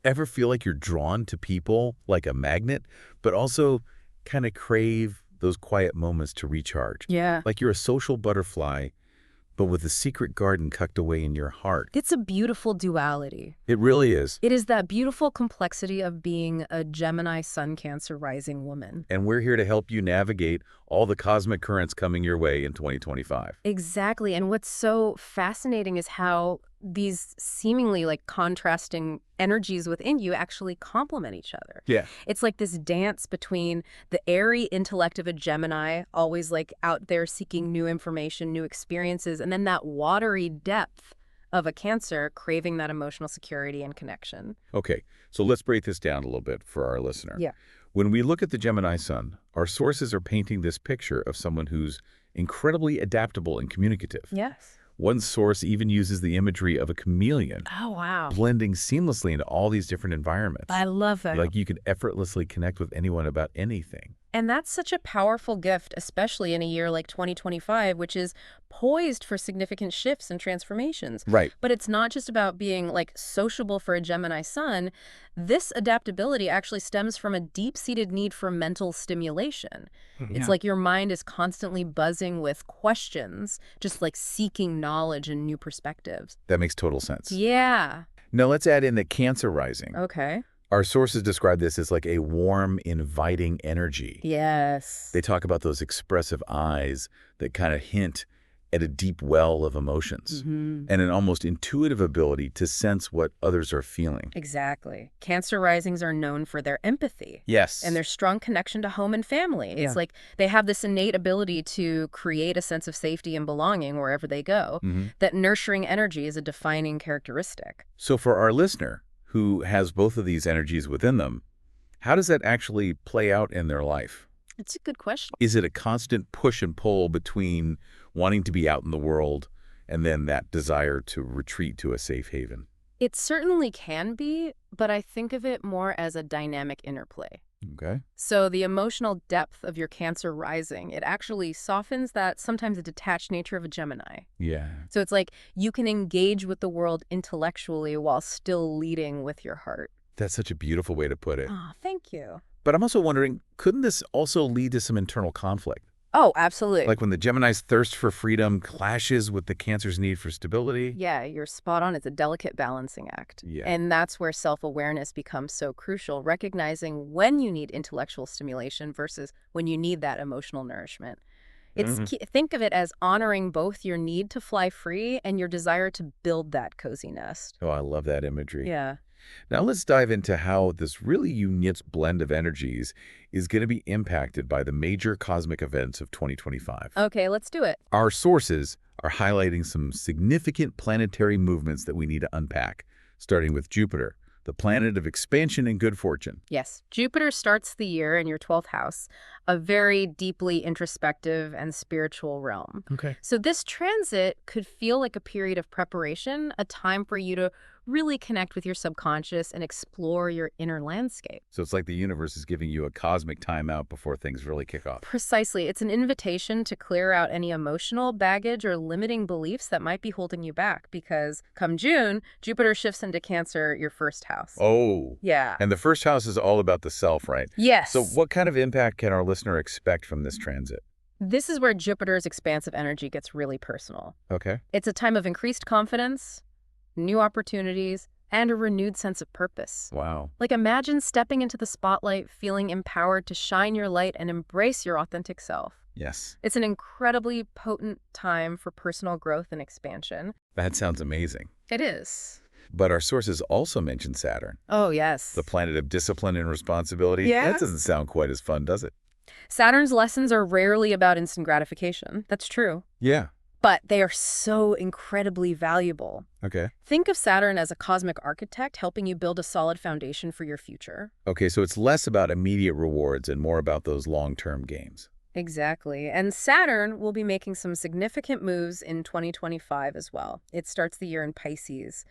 Ever feel like you're drawn to people like a magnet, but also kind of crave those quiet moments to recharge? Yeah. Like you're a social butterfly, but with a secret garden tucked away in your heart. It's a beautiful duality. It really is. It is that beautiful complexity of being a Gemini Sun Cancer rising woman. And we're here to help you navigate all the cosmic currents coming your way in 2025. Exactly. And what's so fascinating is how these seemingly like contrasting energies within you actually complement each other. Yeah. It's like this dance between the airy intellect of a Gemini, always like out there seeking new information, new experiences, and then that watery depth of a Cancer craving that emotional security and connection. Okay, so let's break this down a little bit for our listener. Yeah. When we look at the Gemini Sun, our sources are painting this picture of someone who's incredibly adaptable and communicative. Yes. One source even uses the imagery of a chameleon, Oh, wow. blending seamlessly into all these different environments. I love it. Like you could effortlessly connect with anyone about anything. And that's such a powerful gift, especially in a year like 2025, which is poised for significant shifts and transformations. Right. But it's not just about being like sociable for a Gemini Sun. This adaptability actually stems from a deep-seated need for mental stimulation. It's like your mind is constantly buzzing with questions, just like seeking knowledge and new perspectives. That makes total sense. Yeah. Now let's add in the Cancer rising. Okay. Our sources describe this as like a warm, inviting energy. Yes. They talk about those expressive eyes that kind of hint at a deep well of emotions and an almost intuitive ability to sense what others are feeling. Exactly. Cancer risings are known for their empathy. Yes. And their strong connection to home and family. It's like they have this innate ability to create a sense of safety and belonging wherever they go. That nurturing energy is a defining characteristic. So for our listener who has both of these energies within them, how does that actually play out in their life? It's a good question. Is it a constant push and pull between wanting to be out in the world and then that desire to retreat to a safe haven? It certainly can be, but I think of it more as a dynamic interplay. Okay. So the emotional depth of your Cancer rising, it actually softens that sometimes detached nature of a Gemini. Yeah. So it's like you can engage with the world intellectually while still leading with your heart. That's such a beautiful way to put it. Oh, thank you. But I'm also wondering, couldn't this also lead to some internal conflict? Oh, absolutely. Like when the Gemini's thirst for freedom clashes with the Cancer's need for stability? Yeah, you're spot on. It's a delicate balancing act. Yeah. And that's where self-awareness becomes so crucial, recognizing when you need intellectual stimulation versus when you need that emotional nourishment. Think of it as honoring both your need to fly free and your desire to build that cozy nest. Oh, I love that imagery. Yeah. Now let's dive into how this really unique blend of energies is going to be impacted by the major cosmic events of 2025. Okay, let's do it. Our sources are highlighting some significant planetary movements that we need to unpack, starting with Jupiter, the planet of expansion and good fortune. Yes. Jupiter starts the year in your 12th house, a very deeply introspective and spiritual realm. Okay. So this transit could feel like a period of preparation, a time for you to really connect with your subconscious and explore your inner landscape. So it's like the universe is giving you a cosmic timeout before things really kick off. Precisely. It's an invitation to clear out any emotional baggage or limiting beliefs that might be holding you back because come June, Jupiter shifts into Cancer, your first house. Oh. Yeah. And the first house is all about the self, right? Yes. So what kind of impact can our listener expect from this transit? This is where Jupiter's expansive energy gets really personal. Okay. It's a time of increased confidence, new opportunities, and a renewed sense of purpose. Wow. Like imagine stepping into the spotlight, feeling empowered to shine your light and embrace your authentic self. Yes. It's an incredibly potent time for personal growth and expansion. That sounds amazing. It is. But our sources also mention Saturn, Oh, yes. the planet of discipline and responsibility. Yeah. That doesn't sound quite as fun, does it? Saturn's lessons are rarely about instant gratification. That's true. Yeah. But they are so incredibly valuable. Okay. Think of Saturn as a cosmic architect helping you build a solid foundation for your future. Okay, so it's less about immediate rewards and more about those long-term gains. Exactly. And Saturn will be making some significant moves in 2025 as well. It starts the year in Pisces,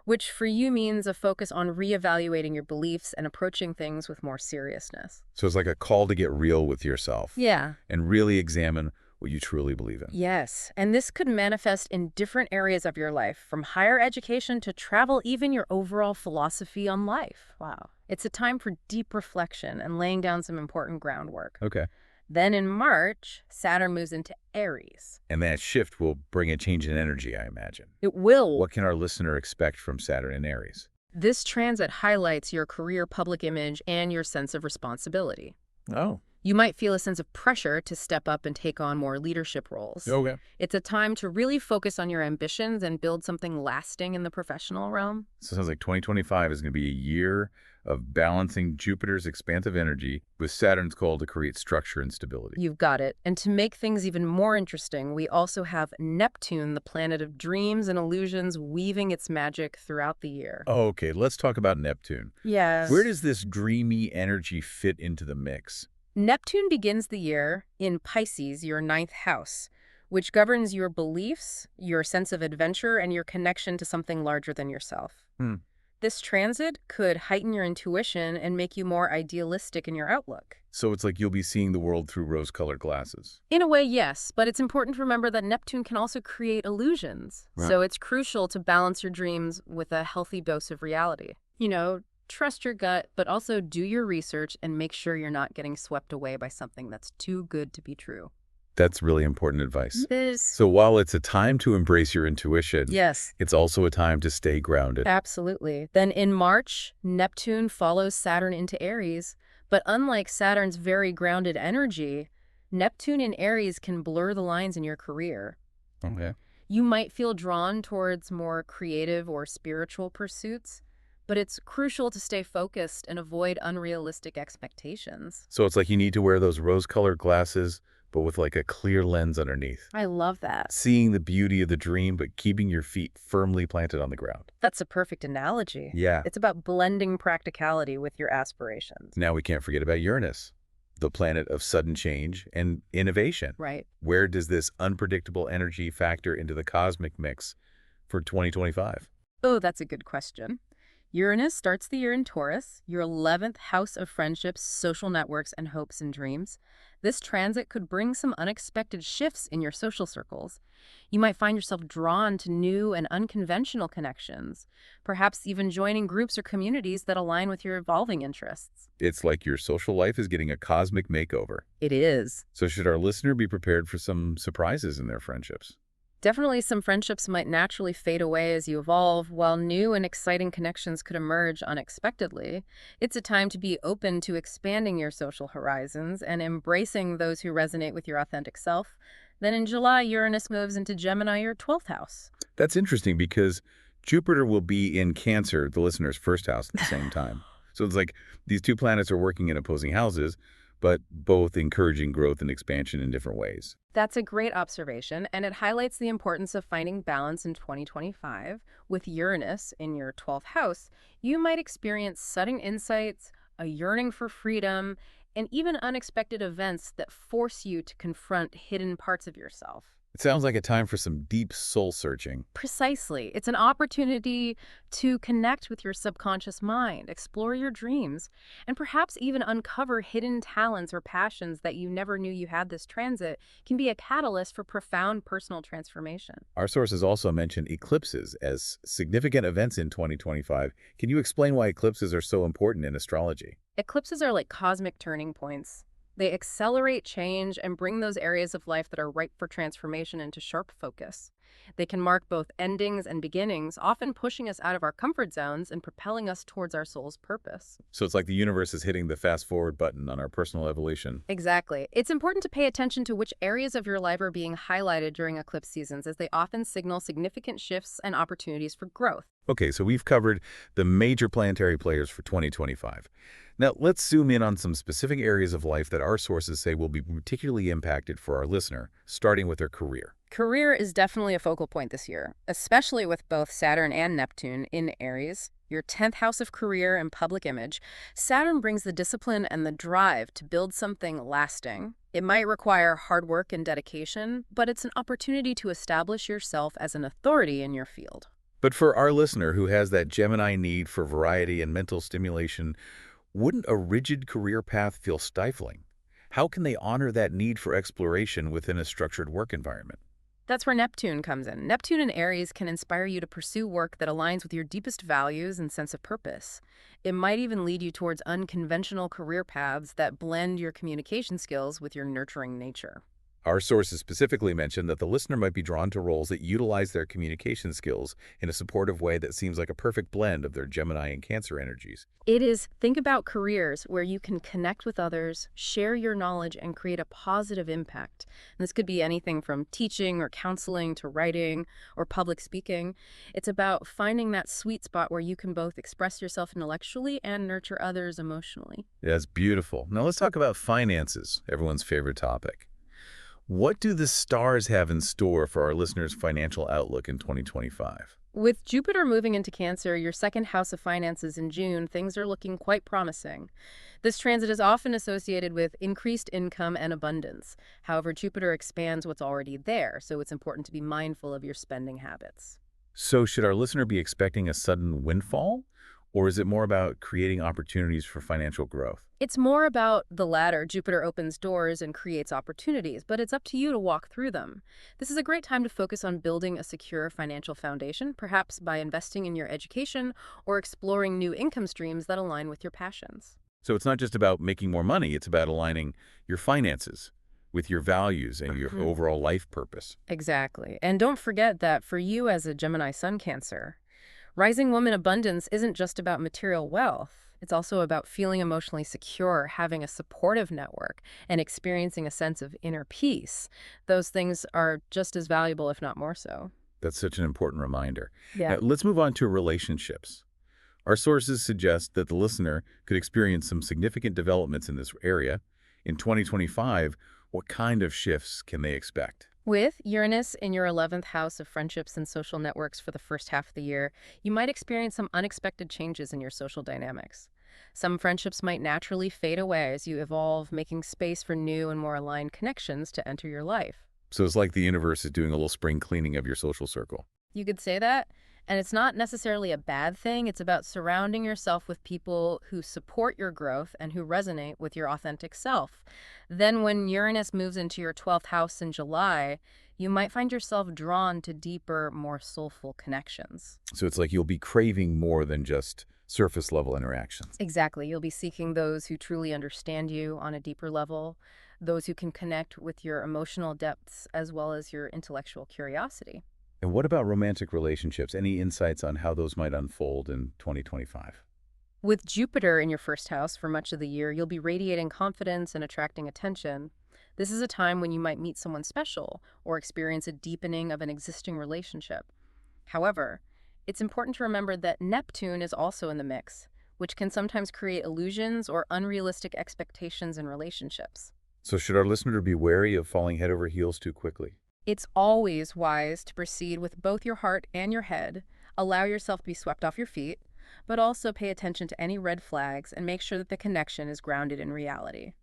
which for you means a focus on reevaluating your beliefs and approaching things with more seriousness. So it's like a call to get real with yourself Yeah. and really examine what you truly believe in. Yes, and this could manifest in different areas of your life, from higher education to travel, even your overall philosophy on life. Wow. It's a time for deep reflection and laying down some important groundwork. Okay. Then in March, Saturn moves into Aries. And that shift will bring a change in energy, I imagine. It will. What can our listener expect from Saturn in Aries? This transit highlights your career, public image, and your sense of responsibility. Oh. You might feel a sense of pressure to step up and take on more leadership roles. Okay. It's a time to really focus on your ambitions and build something lasting in the professional realm. So it sounds like 2025 is going to be a year of balancing Jupiter's expansive energy with Saturn's call to create structure and stability. You've got it. And to make things even more interesting, we also have Neptune, the planet of dreams and illusions, weaving its magic throughout the year. Okay, let's talk about Neptune. Yes. Where does this dreamy energy fit into the mix? Neptune begins the year in Pisces, your 9th house, which governs your beliefs, your sense of adventure, and your connection to something larger than yourself. This transit could heighten your intuition and make you more idealistic in your outlook. So it's like you'll be seeing the world through rose-colored glasses. In a way, yes, but it's important to remember that Neptune can also create illusions. Right. So it's crucial to balance your dreams with a healthy dose of reality. Trust your gut, but also do your research and make sure you're not getting swept away by something that's too good to be true. That's really important advice. It is. So while it's a time to embrace your intuition, Yes. it's also a time to stay grounded. Absolutely. Then in March, Neptune follows Saturn into Aries, but unlike Saturn's very grounded energy, Neptune in Aries can blur the lines in your career. Okay. You might feel drawn towards more creative or spiritual pursuits, but it's crucial to stay focused and avoid unrealistic expectations. So it's like you need to wear those rose-colored glasses, but with like a clear lens underneath. I love that. Seeing the beauty of the dream, but keeping your feet firmly planted on the ground. That's a perfect analogy. Yeah. It's about blending practicality with your aspirations. Now we can't forget about Uranus, the planet of sudden change and innovation. Right. Where does this unpredictable energy factor into the cosmic mix for 2025? Oh, that's a good question. Uranus starts the year in Taurus, your 11th house of friendships, social networks, and hopes and dreams. This transit could bring some unexpected shifts in your social circles. You might find yourself drawn to new and unconventional connections, perhaps even joining groups or communities that align with your evolving interests. It's like your social life is getting a cosmic makeover. It is. So should our listener be prepared for some surprises in their friendships? Definitely some friendships might naturally fade away as you evolve, while new and exciting connections could emerge unexpectedly. It's a time to be open to expanding your social horizons and embracing those who resonate with your authentic self. Then in July, Uranus moves into Gemini, your 12th house. That's interesting because Jupiter will be in Cancer, the listener's first house, at the same time. So it's like these two planets are working in opposing houses, but both encouraging growth and expansion in different ways. That's a great observation, and it highlights the importance of finding balance in 2025. With Uranus in your 12th house, you might experience sudden insights, a yearning for freedom, and even unexpected events that force you to confront hidden parts of yourself. It sounds like a time for some deep soul searching. Precisely. It's an opportunity to connect with your subconscious mind, explore your dreams, and perhaps even uncover hidden talents or passions that you never knew you had. This transit can be a catalyst for profound personal transformation. Our sources also mention eclipses as significant events in 2025. Can you explain why eclipses are so important in astrology? Eclipses are like cosmic turning points. They accelerate change and bring those areas of life that are ripe for transformation into sharp focus. They can mark both endings and beginnings, often pushing us out of our comfort zones and propelling us towards our soul's purpose. So it's like the universe is hitting the fast-forward button on our personal evolution. Exactly. It's important to pay attention to which areas of your life are being highlighted during eclipse seasons, as they often signal significant shifts and opportunities for growth. Okay, so we've covered the major planetary players for 2025. Now, let's zoom in on some specific areas of life that our sources say will be particularly impacted for our listener, starting with their career. Career is definitely a focal point this year, especially with both Saturn and Neptune in Aries, your 10th house of career and public image. Saturn brings the discipline and the drive to build something lasting. It might require hard work and dedication, but it's an opportunity to establish yourself as an authority in your field. But for our listener who has that Gemini need for variety and mental stimulation, wouldn't a rigid career path feel stifling? How can they honor that need for exploration within a structured work environment? That's where Neptune comes in. Neptune in Aries can inspire you to pursue work that aligns with your deepest values and sense of purpose. It might even lead you towards unconventional career paths that blend your communication skills with your nurturing nature. Our sources specifically mention that the listener might be drawn to roles that utilize their communication skills in a supportive way that seems like a perfect blend of their Gemini and Cancer energies. It is, think about careers where you can connect with others, share your knowledge, and create a positive impact. And this could be anything from teaching or counseling to writing or public speaking. It's about finding that sweet spot where you can both express yourself intellectually and nurture others emotionally. That's beautiful. Now let's talk about finances, everyone's favorite topic. What do the stars have in store for our listeners' financial outlook in 2025? With Jupiter moving into Cancer, your second house of finances in June, things are looking quite promising. This transit is often associated with increased income and abundance. However, Jupiter expands what's already there, so it's important to be mindful of your spending habits. So should our listener be expecting a sudden windfall, or is it more about creating opportunities for financial growth? It's more about the latter. Jupiter opens doors and creates opportunities, but it's up to you to walk through them. This is a great time to focus on building a secure financial foundation, perhaps by investing in your education or exploring new income streams that align with your passions. So it's not just about making more money, it's about aligning your finances with your values and your overall life purpose. Exactly. And don't forget that for you as a Gemini Sun Cancer, rising woman abundance isn't just about material wealth. It's also about feeling emotionally secure, having a supportive network, and experiencing a sense of inner peace. Those things are just as valuable, if not more so. That's such an important reminder. Yeah. Now, let's move on to relationships. Our sources suggest that the listener could experience some significant developments in this area. In 2025, what kind of shifts can they expect? With Uranus in your 11th house of friendships and social networks for the first half of the year, you might experience some unexpected changes in your social dynamics. Some friendships might naturally fade away as you evolve, making space for new and more aligned connections to enter your life. So it's like the universe is doing a little spring cleaning of your social circle. You could say that. And it's not necessarily a bad thing. It's about surrounding yourself with people who support your growth and who resonate with your authentic self. Then when Uranus moves into your 12th house in July, you might find yourself drawn to deeper, more soulful connections. So it's like you'll be craving more than just surface level interactions. Exactly. You'll be seeking those who truly understand you on a deeper level, those who can connect with your emotional depths as well as your intellectual curiosity. And what about romantic relationships? Any insights on how those might unfold in 2025? With Jupiter in your first house for much of the year, you'll be radiating confidence and attracting attention. This is a time when you might meet someone special or experience a deepening of an existing relationship. However, it's important to remember that Neptune is also in the mix, which can sometimes create illusions or unrealistic expectations in relationships. So should our listener be wary of falling head over heels too quickly? It's always wise to proceed with both your heart and your head, allow yourself to be swept off your feet, but also pay attention to any red flags and make sure that the connection is grounded in reality.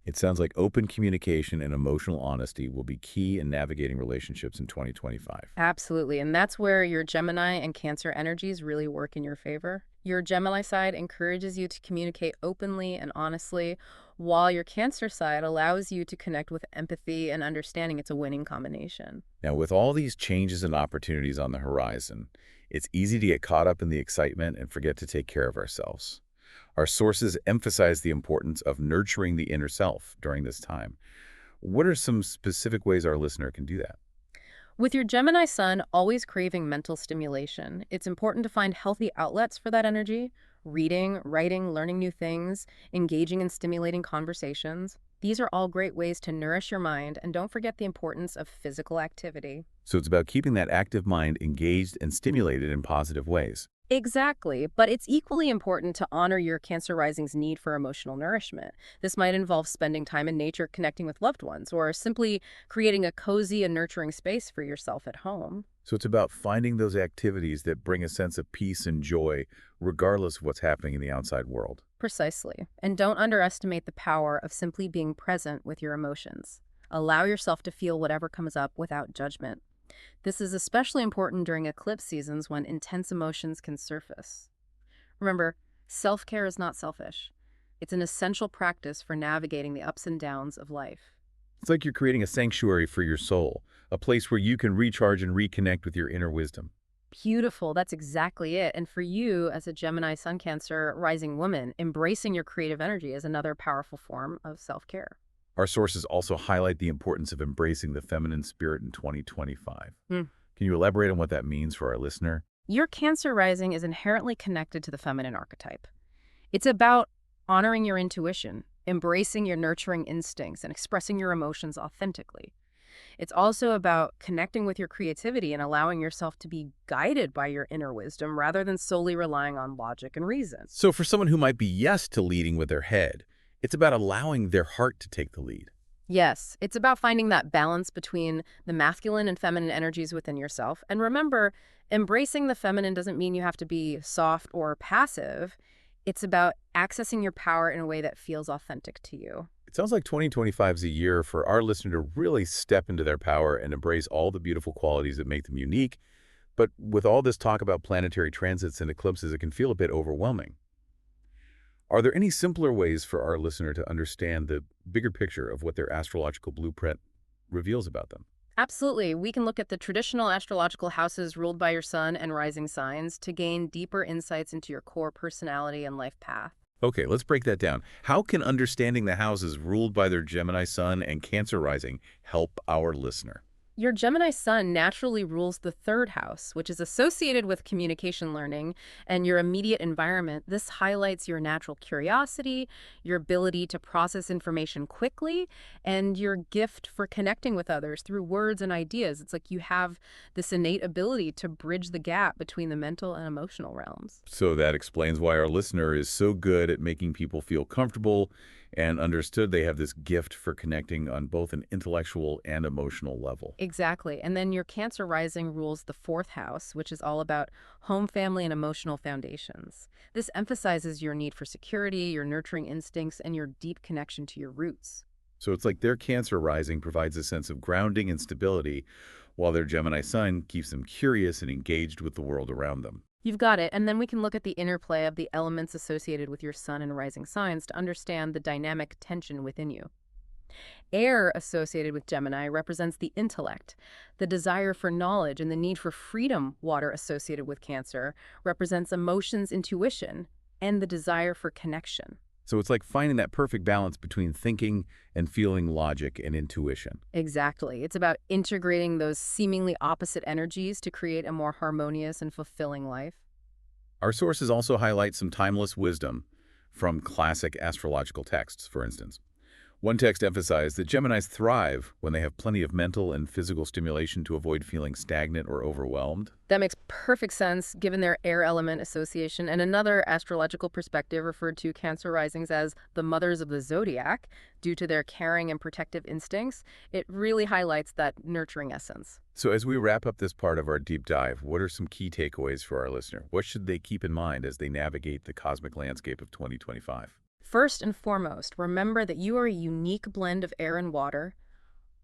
It sounds like open communication and emotional honesty will be key in navigating relationships in 2025. Absolutely, and that's where your Gemini and Cancer energies really work in your favor. Your Gemini side encourages you to communicate openly and honestly, while your Cancer side allows you to connect with empathy and understanding. It's a winning combination. Now, with all these changes and opportunities on the horizon, it's easy to get caught up in the excitement and forget to take care of ourselves. Our sources emphasize the importance of nurturing the inner self during this time. What are some specific ways our listener can do that? With your Gemini sun always craving mental stimulation, it's important to find healthy outlets for that energy: reading, writing, learning new things, engaging in stimulating conversations. These are all great ways to nourish your mind, and don't forget the importance of physical activity. So it's about keeping that active mind engaged and stimulated in positive ways. Exactly, but it's equally important to honor your Cancer rising's need for emotional nourishment. This might involve spending time in nature, connecting with loved ones, or simply creating a cozy and nurturing space for yourself at home. So it's about finding those activities that bring a sense of peace and joy, regardless of what's happening in the outside world. Precisely. And don't underestimate the power of simply being present with your emotions. Allow yourself to feel whatever comes up without judgment. This is especially important during eclipse seasons when intense emotions can surface. Remember, self-care is not selfish. It's an essential practice for navigating the ups and downs of life. It's like you're creating a sanctuary for your soul, a place where you can recharge and reconnect with your inner wisdom. Beautiful. That's exactly it. And for you, as a Gemini Sun Cancer rising woman, embracing your creative energy is another powerful form of self-care. Our sources also highlight the importance of embracing the feminine spirit in 2025. Can you elaborate on what that means for our listener? Your Cancer rising is inherently connected to the feminine archetype. It's about honoring your intuition, embracing your nurturing instincts, and expressing your emotions authentically. It's also about connecting with your creativity and allowing yourself to be guided by your inner wisdom rather than solely relying on logic and reason. So for someone who might be yes to leading with their head, it's about allowing their heart to take the lead. Yes, it's about finding that balance between the masculine and feminine energies within yourself. And remember, embracing the feminine doesn't mean you have to be soft or passive. It's about accessing your power in a way that feels authentic to you. It sounds like 2025 is a year for our listener to really step into their power and embrace all the beautiful qualities that make them unique. But with all this talk about planetary transits and eclipses, it can feel a bit overwhelming. Are there any simpler ways for our listener to understand the bigger picture of what their astrological blueprint reveals about them? Absolutely. We can look at the traditional astrological houses ruled by your sun and rising signs to gain deeper insights into your core personality and life path. Okay, let's break that down. How can understanding the houses ruled by their Gemini Sun and Cancer rising help our listener? Your Gemini Sun naturally rules the third house, which is associated with communication learning and your immediate environment. This highlights your natural curiosity, your ability to process information quickly, and your gift for connecting with others through words and ideas. It's like you have this innate ability to bridge the gap between the mental and emotional realms. So that explains why our listener is so good at making people feel comfortable and understood. They have this gift for connecting on both an intellectual and emotional level. Exactly. And then your Cancer rising rules the fourth house, which is all about home, family, and emotional foundations. This emphasizes your need for security, your nurturing instincts, and your deep connection to your roots. So it's like their Cancer rising provides a sense of grounding and stability, while their Gemini Sun keeps them curious and engaged with the world around them. You've got it. And then we can look at the interplay of the elements associated with your sun and rising signs to understand the dynamic tension within you. Air associated with Gemini represents the intellect, the desire for knowledge, and the need for freedom. Water associated with Cancer represents emotions, intuition, and the desire for connection. So it's like finding that perfect balance between thinking and feeling logic and intuition. Exactly. It's about integrating those seemingly opposite energies to create a more harmonious and fulfilling life. Our sources also highlight some timeless wisdom from classic astrological texts, for instance. One text emphasized that Geminis thrive when they have plenty of mental and physical stimulation to avoid feeling stagnant or overwhelmed. That makes perfect sense given their air element association. And another astrological perspective referred to Cancer risings as the mothers of the zodiac due to their caring and protective instincts. It really highlights that nurturing essence. So as we wrap up this part of our deep dive, what are some key takeaways for our listener? What should they keep in mind as they navigate the cosmic landscape of 2025? First and foremost, remember that you are a unique blend of air and water.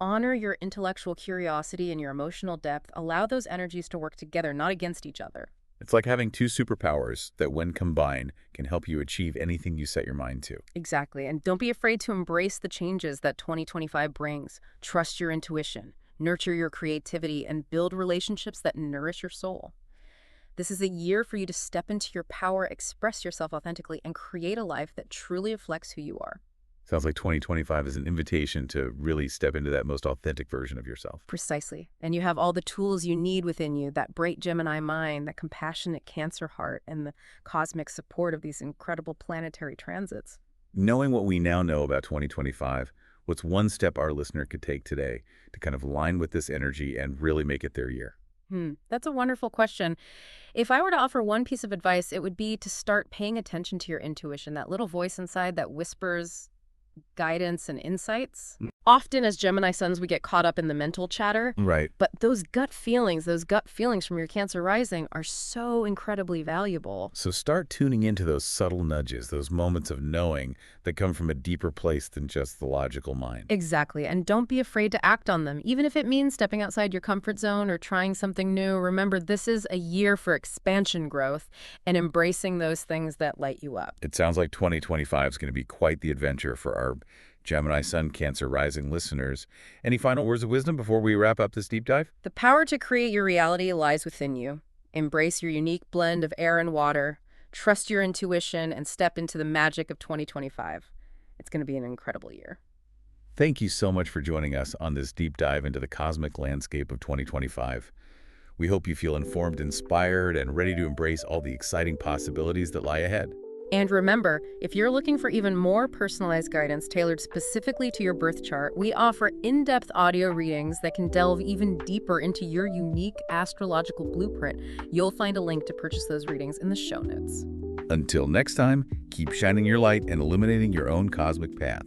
Honor your intellectual curiosity and your emotional depth. Allow those energies to work together, not against each other. It's like having two superpowers that, when combined, can help you achieve anything you set your mind to. Exactly. And don't be afraid to embrace the changes that 2025 brings. Trust your intuition, nurture your creativity, and build relationships that nourish your soul. This is a year for you to step into your power, express yourself authentically, and create a life that truly reflects who you are. Sounds like 2025 is an invitation to really step into that most authentic version of yourself. Precisely. And you have all the tools you need within you, that bright Gemini mind, that compassionate Cancer heart, and the cosmic support of these incredible planetary transits. Knowing what we now know about 2025, what's one step our listener could take today to kind of align with this energy and really make it their year? That's a wonderful question. If I were to offer one piece of advice, it would be to start paying attention to your intuition, that little voice inside that whispers, guidance and insights. Often as Gemini suns, we get caught up in the mental chatter, Right. but those gut feelings from your Cancer rising are so incredibly valuable. So start tuning into those subtle nudges, those moments of knowing that come from a deeper place than just the logical mind. Exactly, and don't be afraid to act on them, even if it means stepping outside your comfort zone or trying something new. Remember, this is a year for expansion growth and embracing those things that light you up. It sounds like 2025 is going to be quite the adventure for our Gemini Sun Cancer Rising listeners. Any final words of wisdom before we wrap up this deep dive? The power to create your reality lies within you. Embrace your unique blend of air and water, trust your intuition, and step into the magic of 2025. It's going to be an incredible year. Thank you so much for joining us on this deep dive into the cosmic landscape of 2025. We hope you feel informed, inspired, and ready to embrace all the exciting possibilities that lie ahead. And remember, if you're looking for even more personalized guidance tailored specifically to your birth chart, we offer in-depth audio readings that can delve even deeper into your unique astrological blueprint. You'll find a link to purchase those readings in the show notes. Until next time, keep shining your light and illuminating your own cosmic path.